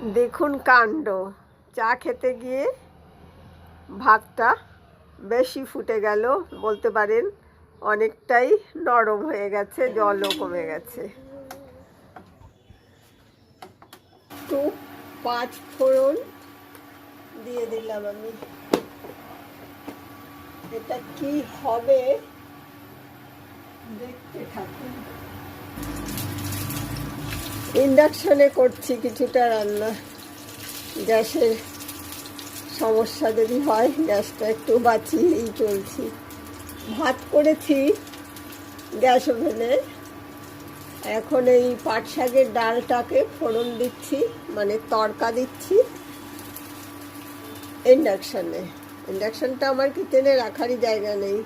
দেখুন কাণ্ড, চা খেতে গিয়ে ভাতটা বেশি ফুটে গেল, বলতে পারেন অনেকটাই নরম হয়ে গেছে, জলও কমে গেছে। একটু 5 ফোড়ন দিয়ে দিলাম আমি। এটা কি হবে দেখতে থাকুন। ইন্ডাকশনে করছি কিছুটা রান্না, গ্যাসের সমস্যা যদি হয় গ্যাসটা একটু বাঁচিয়েই চলছি। ভাত করেছি গ্যাস ওভেনে, এখন এই পাট শাকের ডালটাকে ফোড়ন দিচ্ছি, মানে তড়কা দিচ্ছি ইন্ডাকশনে। ইন্ডাকশনটা আমার কিচেনে রাখারই জায়গা নেই।